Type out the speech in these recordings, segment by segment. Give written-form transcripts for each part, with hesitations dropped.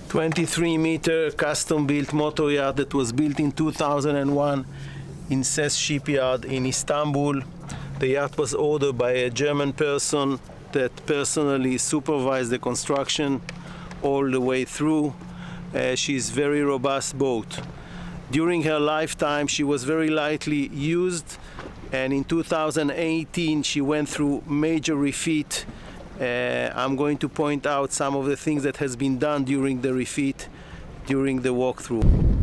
23-meter custom-built motor yacht that was built in 2001 in SES Shipyard in Istanbul. The yacht was ordered by a German person that personally supervised the construction all the way through. She's a very robust boat. During her lifetime, she was very lightly used, and in 2018 she went through major refit. I'm going to point out some of the things that has been done during the refit, during the walkthrough.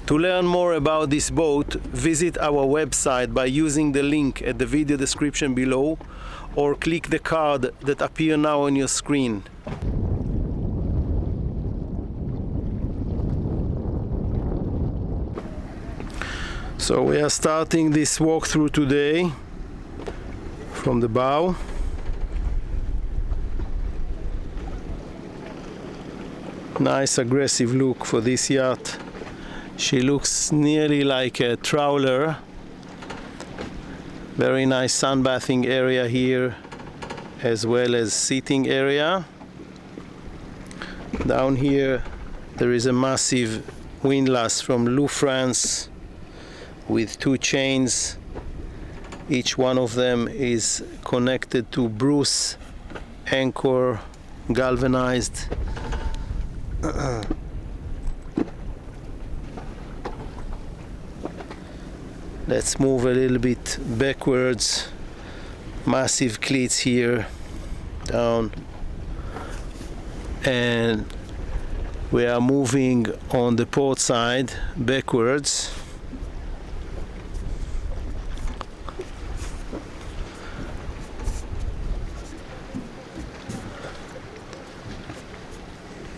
To learn more about this boat, visit our website by using the link at the video description below, or click the card that appears now on your screen. So we are starting this walkthrough today from the bow. Nice aggressive look for this yacht. She looks nearly like a trawler. Very nice sunbathing area here, as well as seating area. Down here there is a massive windlass from Lou France with 2 chains. Each one of them is connected to Bruce anchor, galvanized. Let's move a little bit backwards. Massive cleats here, down, and we are moving on the port side backwards.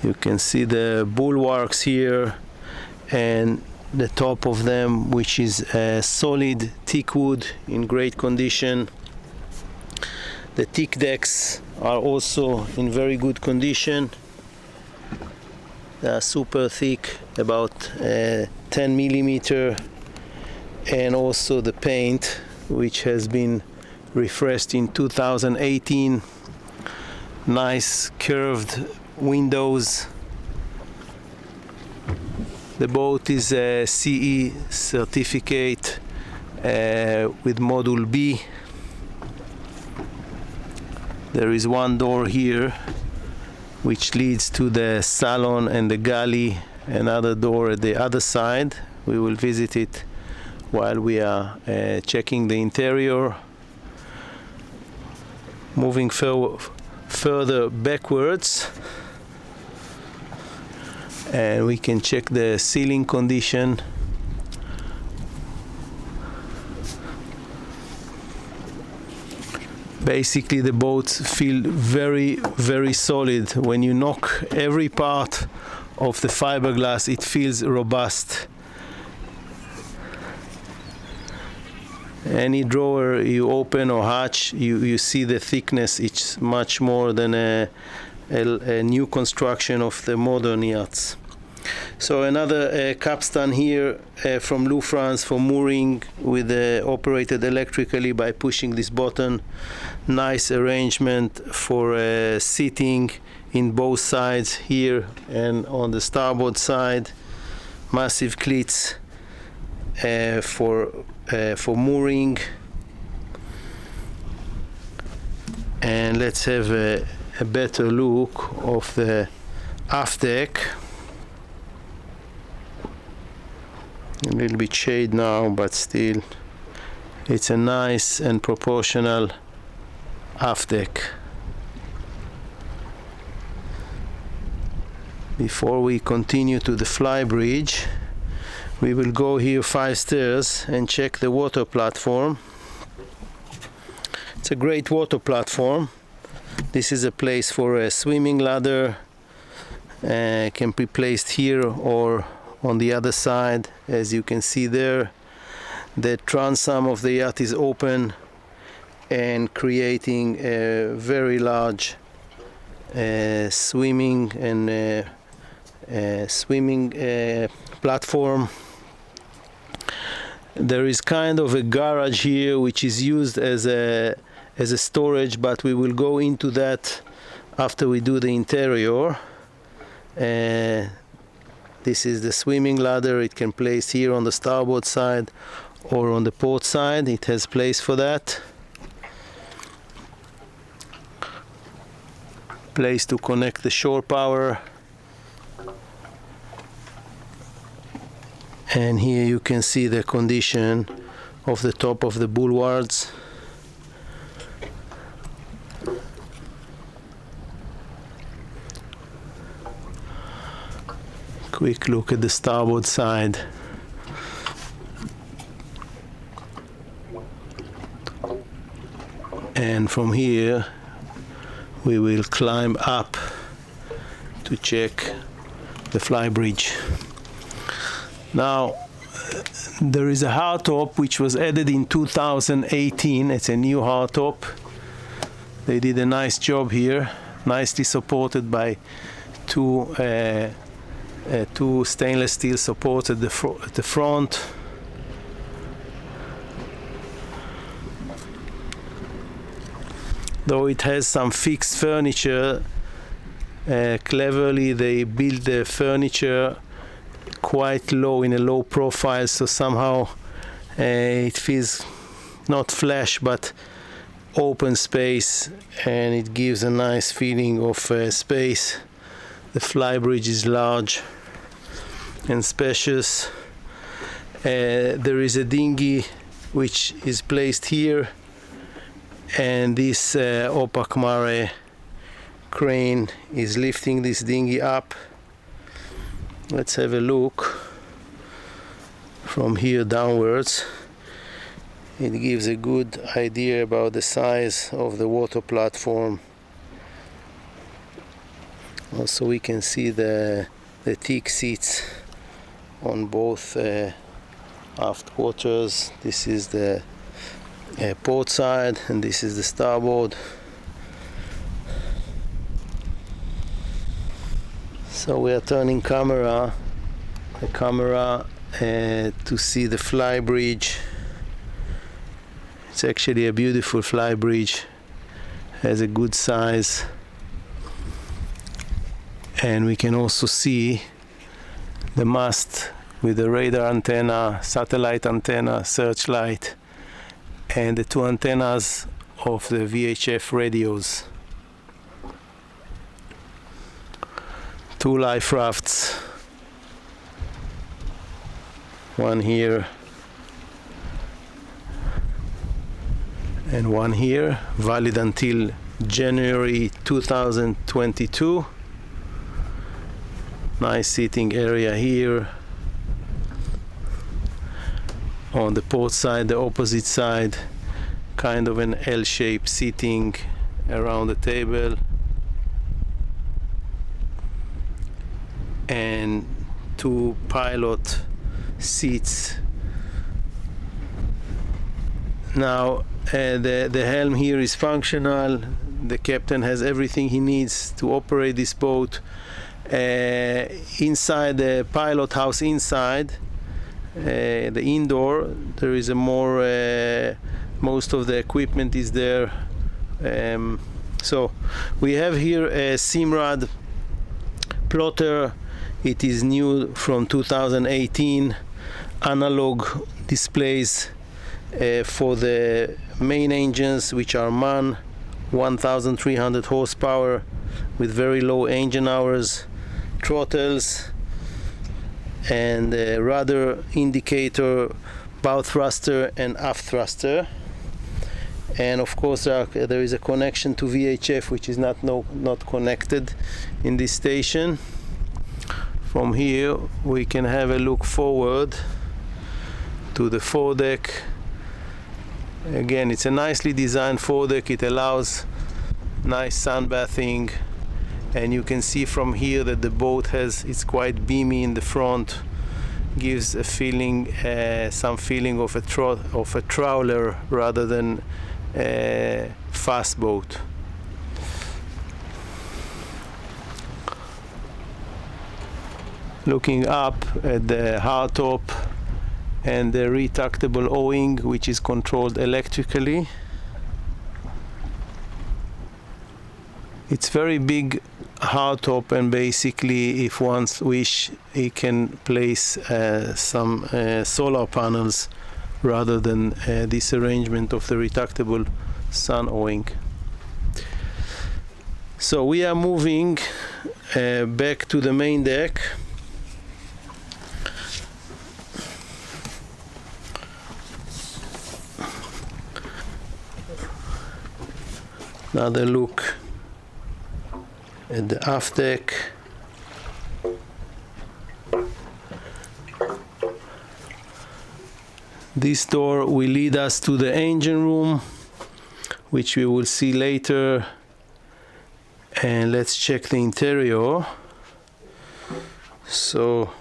You can see the bulwarks here and the top of them, which is a solid teak wood in great condition. The teak decks are also in very good condition. They are super thick, about 10 millimeter, and also the paint, which has been refreshed in 2018. Nice curved windows. The boat is a CE certificate with Module B. There is one door here which leads to the Saloon and the Galley, another door at the other side. We will visit it while we are checking the interior. Moving further backwards, and we can check the ceiling condition. Basically the boats feel very, very solid. When you knock every part of the fiberglass, it feels robust. Any drawer you open or hatch, you see the thickness. It's much more than a new construction of the modern yachts. So another capstan here from Lou France for mooring, with operated electrically by pushing this button. Nice arrangement for seating in both sides, here and on the starboard side. Massive cleats for mooring. And let's have a better look of the aft deck. A little bit shade now, but still it's a nice and proportional aft deck. Before we continue to the Flybridge, we will go here 5 stairs and check the water platform. It's a great water platform. This is a place for a swimming ladder. Can be placed here or on the other side, as you can see there. The transom of the yacht is open and creating a very large swimming platform. There is kind of a garage here which is used as a storage, but we will go into that after we do the interior. This is the swimming ladder. It can place here on the starboard side or on the port side. It has place for that. Place to connect the shore power. And here you can see the condition of the top of the bulwarks. Quick look at the starboard side. And from here we will climb up to check the Flybridge. Now there is a hardtop which was added in 2018. It's a new hardtop. They did a nice job here, nicely supported by two stainless steel supports at the front. Though it has some fixed furniture, cleverly they built the furniture quite low, in a low profile, so somehow it feels not flush but open space, and it gives a nice feeling of space. The Flybridge is large and spacious. There is a dinghy which is placed here, and this opaque mare crane is lifting this dinghy up. Let's have a look from here downwards. It gives a good idea about the size of the water platform. Also we can see the teak seats on both aft quarters. This is the port side and this is the starboard. So we are turning the camera to see the Flybridge. It's actually a beautiful Flybridge, has a good size, and we can also see the mast with the radar antenna, satellite antenna, searchlight, and the two antennas of the VHF radios. Two life rafts, one here and one here, valid until January 2022. Nice seating area here. On the port side, the opposite side, kind of an L-shaped seating around the table, and two pilot seats. Now the helm here is functional. The captain has everything he needs to operate this boat. Inside the pilot house, inside the indoor, there is a more most of the equipment is there. So we have here a Simrad plotter. It is new from 2018. Analog displays for the main engines, which are MAN, 1300 horsepower with very low engine hours, throttles, and rudder indicator, bow thruster and aft thruster. And of course there is a connection to VHF, which is not connected in this station. From here we can have a look forward to the Fore Deck. Again, it's a nicely designed Fore Deck. It allows nice sunbathing, and you can see from here that the boat it's quite beamy in the front. gives a feeling, some feeling of a trawler rather than a fast boat. Looking up at the hardtop and the retractable O-wing, which is controlled electrically. It's very big hardtop, and basically if one wish he can place some solar panels rather than this arrangement of the retractable sun O-wing. So we are moving back to the main deck. Another look at the aft deck. This door will lead us to the engine room, which we will see later. And let's check the interior. So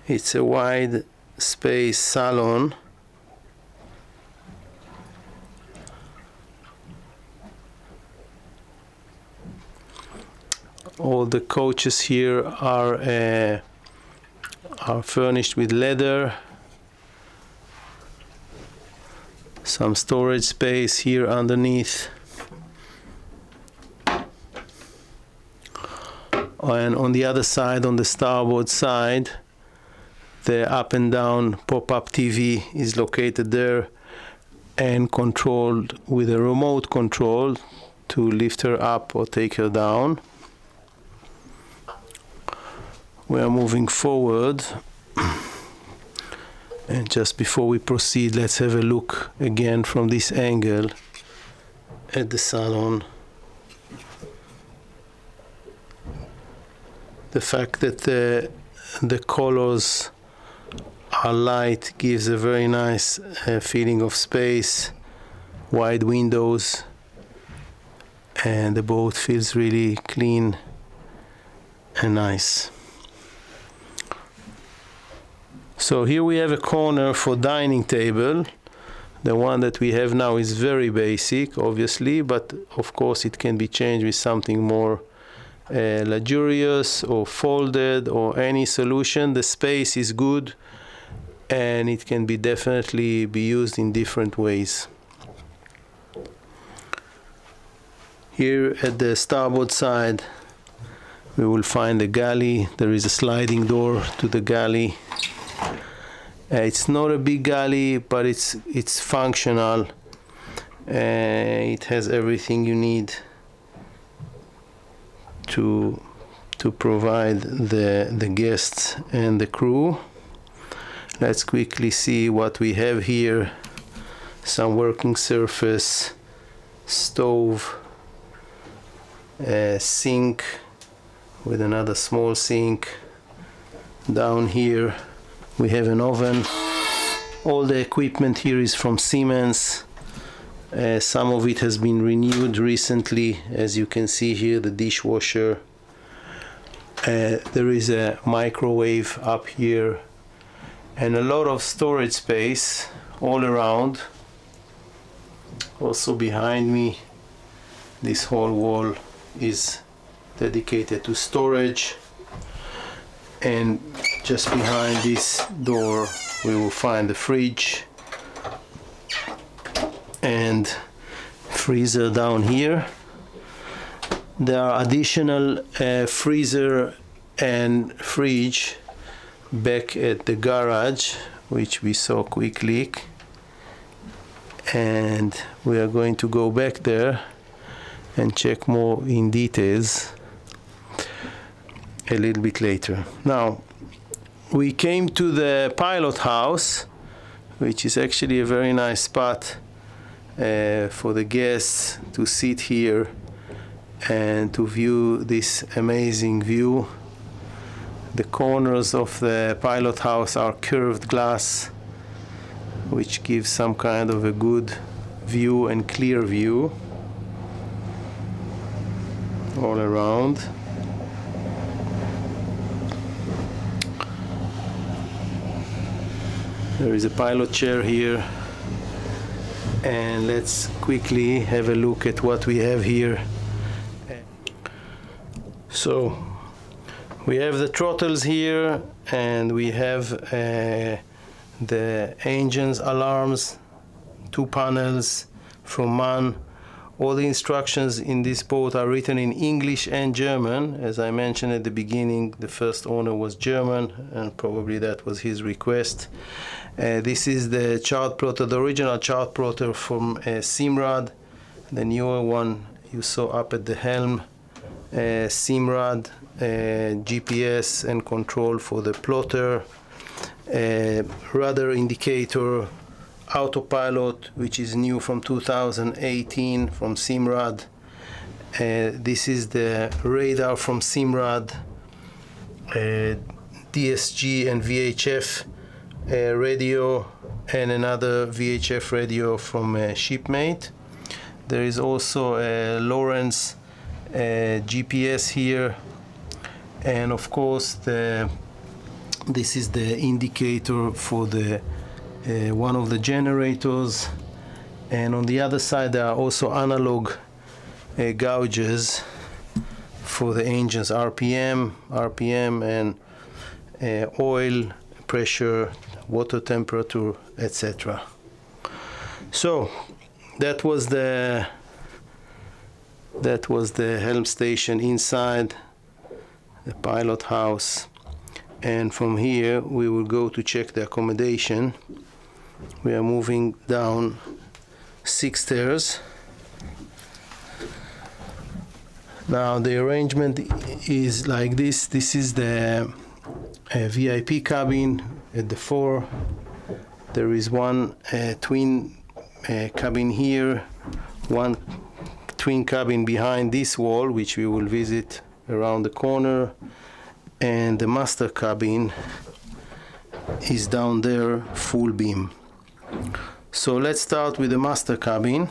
it's a wide space salon. All the coaches here are furnished with leather. Some storage space here underneath. And on the other side, on the starboard side, the up and down pop-up TV is located there and controlled with a remote control to lift her up or take her down. We are moving forward, and just before we proceed, let's have a look again from this angle at the salon. The fact that the colors are light gives a very nice feeling of space, wide windows, and the boat feels really clean and nice. So here we have a corner for dining table. The one that we have now is very basic, obviously, but of course it can be changed with something more luxurious or folded or any solution. The space is good and it can be definitely be used in different ways. Here at the starboard side we will find the galley. There is a sliding door to the galley. It's not a big galley, but it's functional. It has everything you need to provide the guests and the crew. Let's quickly see what we have here. Some working surface, stove, sink with another small sink. Down here we have an oven. All the equipment here is from Siemens. Some of it has been renewed recently, as you can see here, the dishwasher. There is a microwave up here and a lot of storage space all around. Also behind me, this whole wall is dedicated to storage. And just behind this door we will find the fridge and freezer down here. There are additional freezer and fridge back at the garage, which we saw quickly, and we are going to go back there and check more in details a little bit later. Now we came to the pilot house, which is actually a very nice spot for the guests to sit here and to view this amazing view. The corners of the pilot house are curved glass, which gives some kind of a good view and clear view all around. There is a pilot chair here, and let's quickly have a look at what we have here. So we have the throttles here, and we have the engines, alarms, 2 panels from MAN. All the instructions in this boat are written in English and German. As I mentioned at the beginning, the first owner was German, and probably that was his request. This is the chart plotter, the original chart plotter from Simrad. The newer one you saw up at the helm. Simrad, GPS and control for the plotter, rudder indicator, autopilot, which is new from 2018 from Simrad. This is the radar from Simrad, DSG and VHF radio, and another VHF radio from Shipmate. There is also a Lawrence GPS here, and of course this is the indicator for the one of the generators, and on the other side there are also analog gauges for the engines, RPM and oil pressure, water temperature, etc. So that was the helm station inside the pilot house, and from here we will go to check the accommodation. We are moving down 6 stairs. Now the arrangement is like this. This is the VIP cabin at the fore. There is one twin cabin here, one twin cabin behind this wall, which we will visit around the corner, and the master cabin is down there, full beam. So let's start with the master cabin.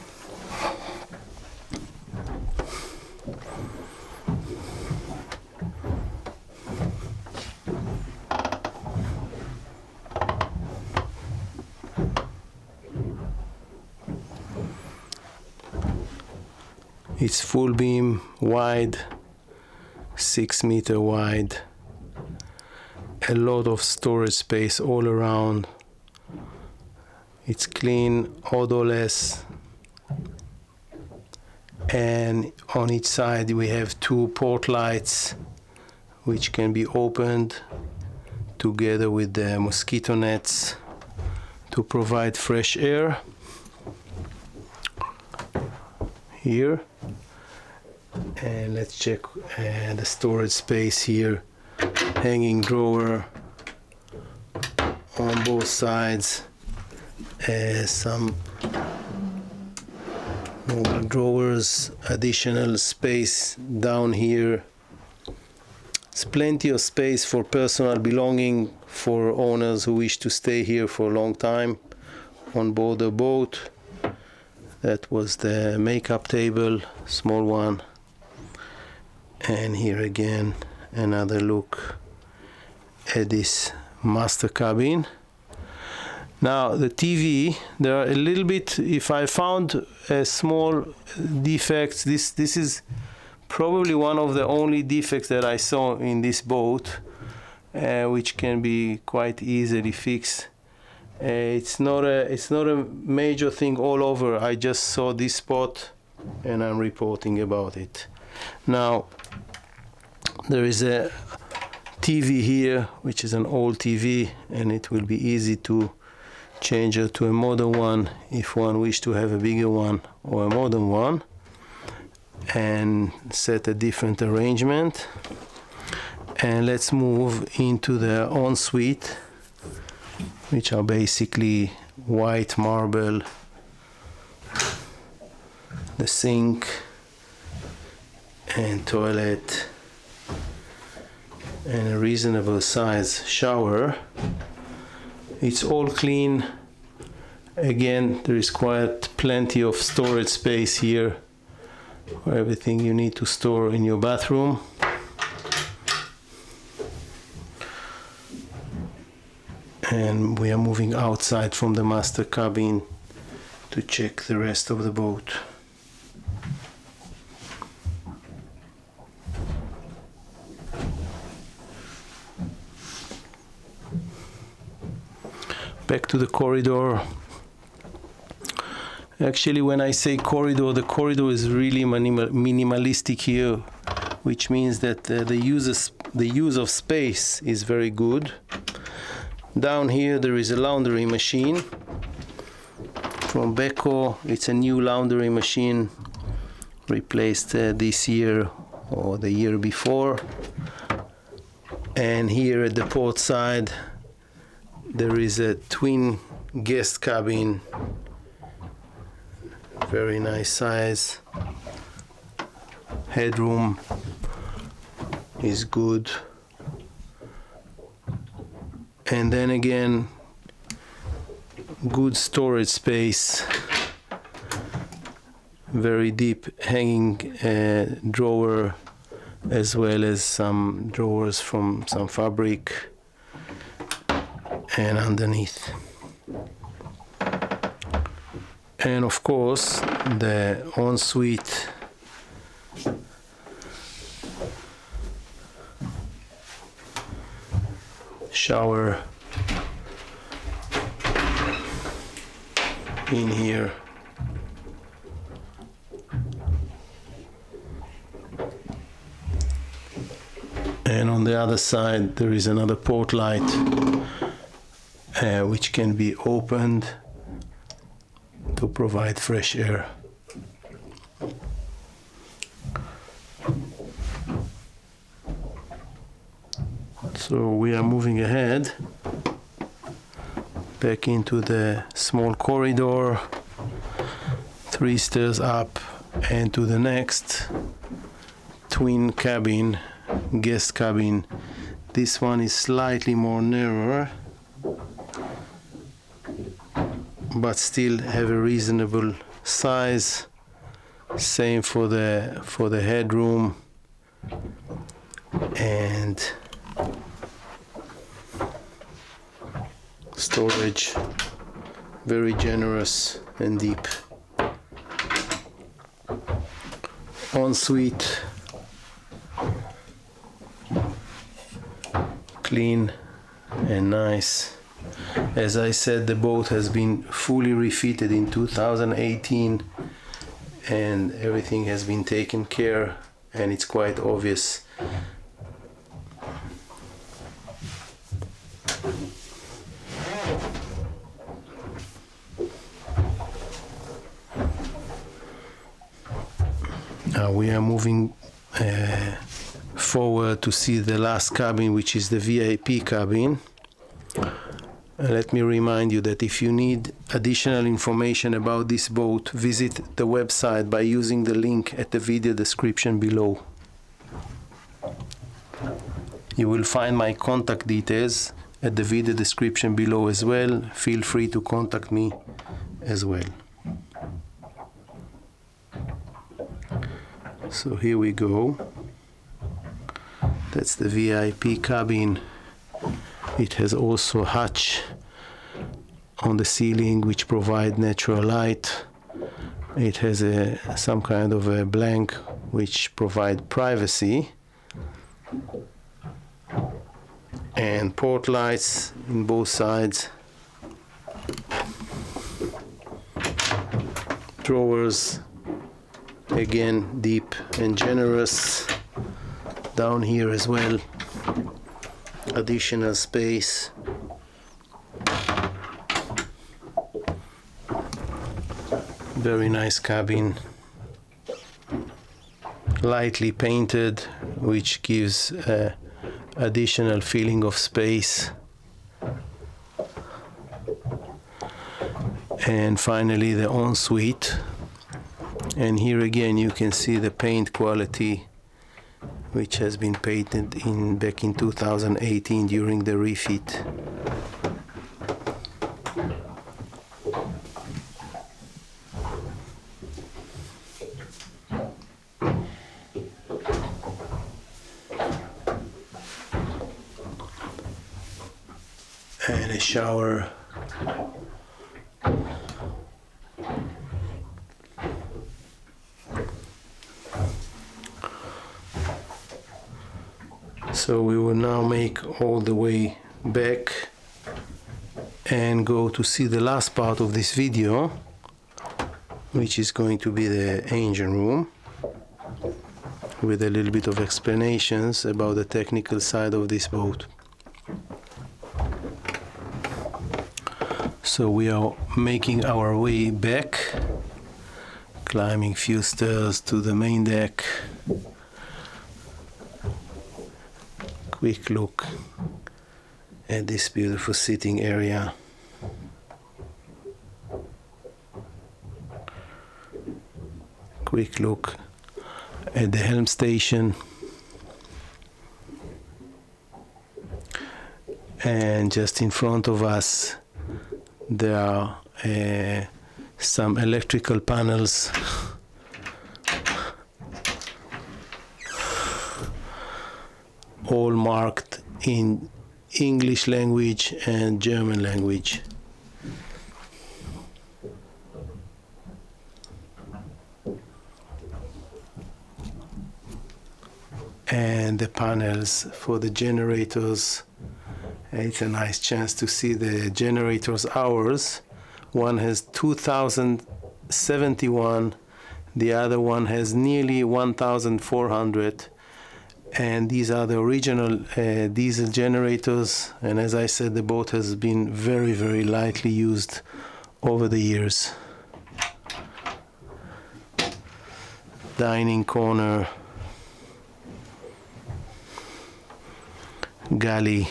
It's full beam, wide, 6 meter wide, a lot of storage space all around. It's clean, odorless, and on each side we have 2 port lights which can be opened together with the mosquito nets to provide fresh air. Here, and let's check the storage space here. Hanging drawer on both sides, some normal drawers, additional space down here. It's plenty of space for personal belonging for owners who wish to stay here for a long time on board the boat. That was the makeup table, small one. And here again, another look at this master cabin. Now the TV, there are a little bit, if I found a small defects, this is probably one of the only defects that I saw in this boat, which can be quite easily fixed. It's not a major thing all over. I just saw this spot and I'm reporting about it. Now there is a TV here, which is an old TV, and it will be easy to change it to a modern one if one wish to have a bigger one or a modern one, and set a different arrangement. And let's move into the ensuite, which are basically white marble, the sink and toilet, and a reasonable size shower. It's all clean. Again, there is quite plenty of storage space here for everything you need to store in your bathroom. And we are moving outside from the master cabin to check the rest of the boat. Back to the corridor. Actually, when I say corridor, the corridor is really minimalistic here, which means that the use of space is very good. Down here there is a laundry machine from Beko. It's a new laundry machine, replaced this year or the year before. And here at the port side there is a twin guest cabin, very nice size. Headroom is good. And then again, good storage space, very deep hanging drawer, as well as some drawers from some fabric, and underneath. And of course, the ensuite shower in here. And on the other side there is another port light which can be opened to provide fresh air. So we are moving ahead back into the small corridor, 3 stairs up, and to the next twin cabin, guest cabin. This one is slightly more narrower, but still have a reasonable size. Same for the headroom, and storage very generous and deep. Ensuite, clean and nice. As I said, the boat has been fully refitted in 2018 and everything has been taken care, and it's quite obvious. We are moving forward to see the last cabin, which is the VIP cabin. Let me remind you that if you need additional information about this boat, visit the website by using the link at the video description below. You will find my contact details at the video description below as well. Feel free to contact me as well. So here we go. That's the VIP cabin. It has also hatch on the ceiling which provide natural light. It has some kind of a blank which provide privacy, and port lights in both sides. Drawers, again deep and generous. Down here as well, additional space. Very nice cabin, lightly painted, which gives additional feeling of space. And finally the ensuite, and here again you can see the paint quality which has been painted back in 2018 during the refit. and a shower. So we will now make all the way back and go to see the last part of this video, which is going to be the engine room, with a little bit of explanations about the technical side of this boat. So we are making our way back, climbing few stairs to the main deck. Quick look at this beautiful sitting area. Quick look at the helm station. And just in front of us there are some electrical panels all marked in English language and German language. And the panels for the generators. It's a nice chance to see the generators hours. One has 2071, the other one has nearly 1400, and these are the original diesel generators. And as I said, the boat has been very, very lightly used over the years. Dining corner, galley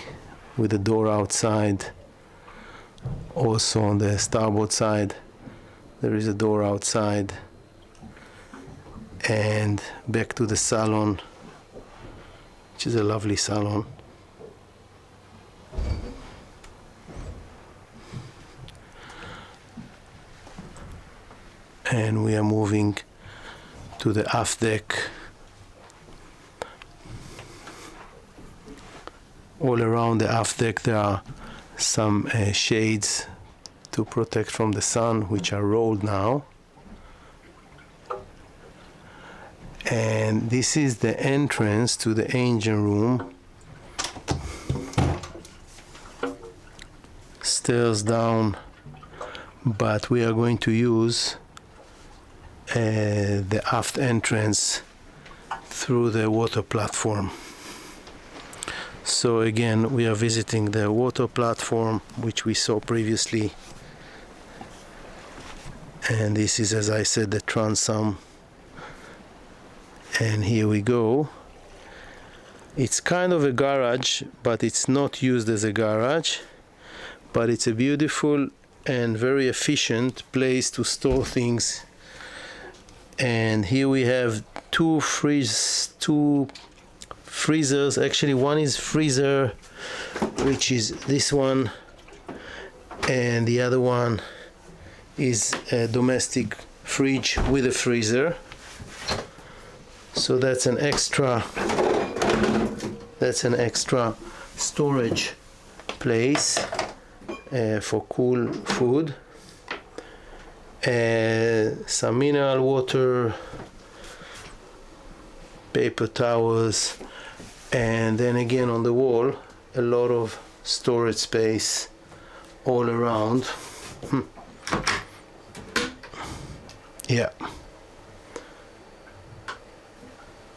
with a door outside. Also on the starboard side there is a door outside, and back to the salon, which is a lovely salon. And we are moving to the aft deck. All around the aft deck there are some shades to protect from the sun, which are rolled now. And this is the entrance to the engine room. Stairs down, but we are going to use the aft entrance through the water platform. So again, we are visiting the water platform, which we saw previously. And this is, as I said, the transom. And here we go. It's kind of a garage, but it's not used as a garage. But it's a beautiful and very efficient place to store things. And here we have two freezers. Actually, one is freezer, which is this one, and the other one is a domestic fridge with a freezer. So that's an extra storage place for cool food. Some mineral water, paper towels, and then again on the wall a lot of storage space all around. Yeah.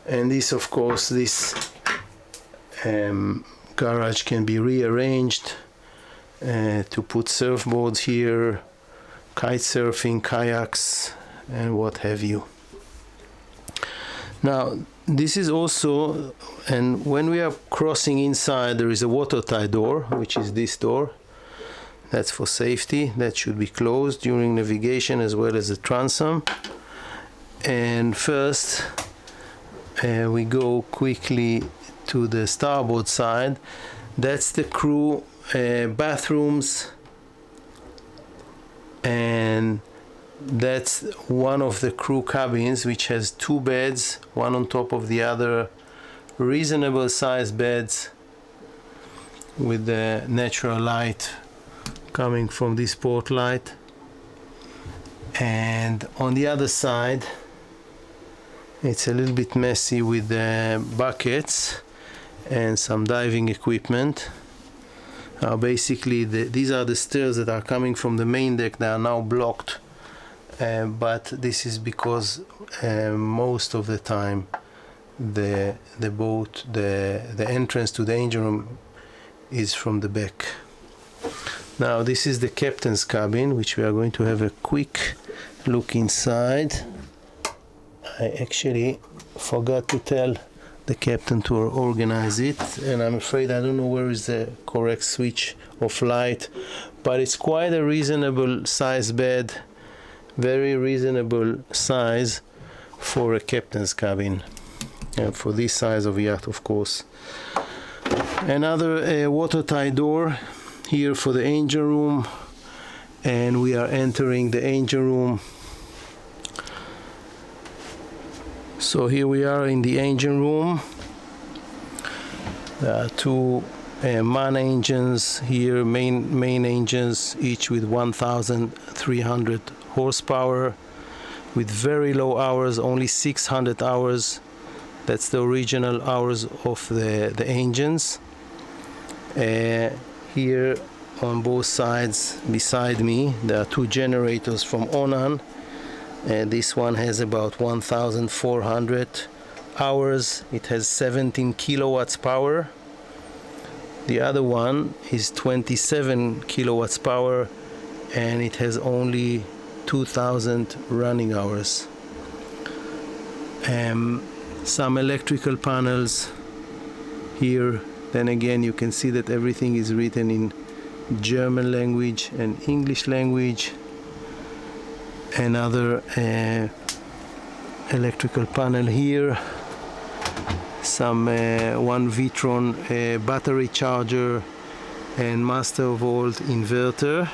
And this, of course, this garage can be rearranged to put surfboards here, kite surfing, kayaks, and what have you. Now, this is also, and when we are crossing inside, there is a watertight door, which is this door. That's for safety. That should be closed during navigation, as well as the transom. And first, we go quickly to the starboard side. That's the crew bathrooms, and that's one of the crew cabins, which has two beds, one on top of the other, reasonable sized beds, with the natural light coming from this port light. And on the other side it's a little bit messy with the buckets and some diving equipment. Basically these are the stairs that are coming from the main deck. They are now blocked, but this is because most of the time the boat, the entrance to the engine room is from the back. Now this is the captain's cabin, which we are going to have a quick look inside. I actually forgot to tell the captain to organize it, and I'm afraid I don't know where is the correct switch of light, but it's quite a reasonable size bed, very reasonable size for a captain's cabin, and for this size of yacht, of course. Another watertight door here for the engine room, and we are entering the engine room. So here we are in the engine room. There are two MAN engines here, main engines, each with 1,300 horsepower, with very low hours, only 600 hours. That's the original hours of the engines. Here on both sides beside me there are two generators from Onan. This one has about 1,400 hours. It has 17 kilowatts power. The other one is 27 kilowatts power, and it has only 2,000 running hours. Some electrical panels here. Then again, you can see that everything is written in German language and English language. Another electrical panel here, some one Vitron battery charger and master volt inverter,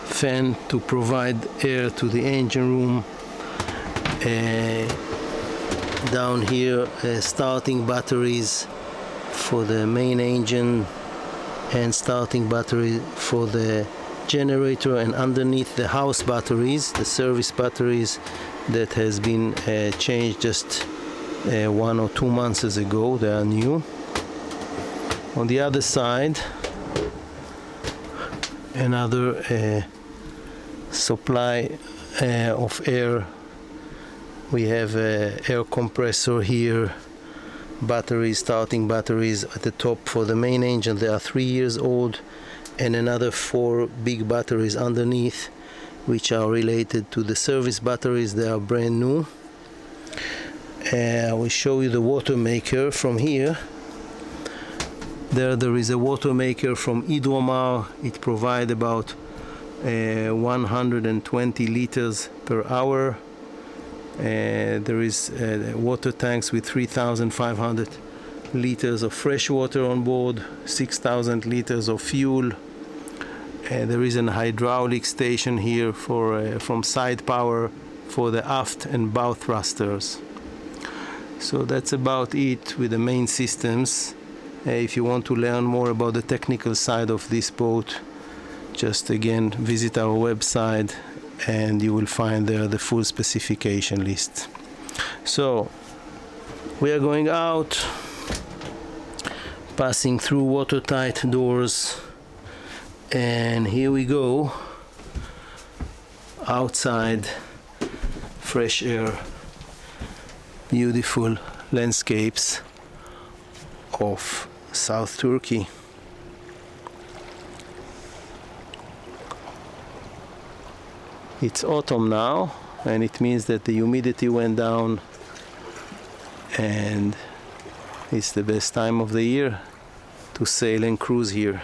fan to provide air to the engine room. Down here starting batteries for the main engine and starting battery for the generator, and underneath the house batteries, the service batteries that has been changed just 1 or 2 months ago. They are new. On the other side, another supply of air. We have air compressor here, batteries, starting batteries at the top for the main engine. They are 3 years old, and another 4 big batteries underneath, which are related to the service batteries. They are brand new. I will show you the water maker from here. There is a water maker from Hidromar. It provides about 120 liters per hour. There is water tanks with 3,500 liters of fresh water on board, 6,000 liters of fuel. There is an hydraulic station here for from side power for the aft and bow thrusters. So that's about it with the main systems. If you want to learn more about the technical side of this boat, just again visit our website and you will find there the full specification list. So we are going out, passing through watertight doors, and here we go outside. Fresh air, beautiful landscapes of South Turkey. It's autumn now, and it means that the humidity went down, and it's the best time of the year to sail and cruise here.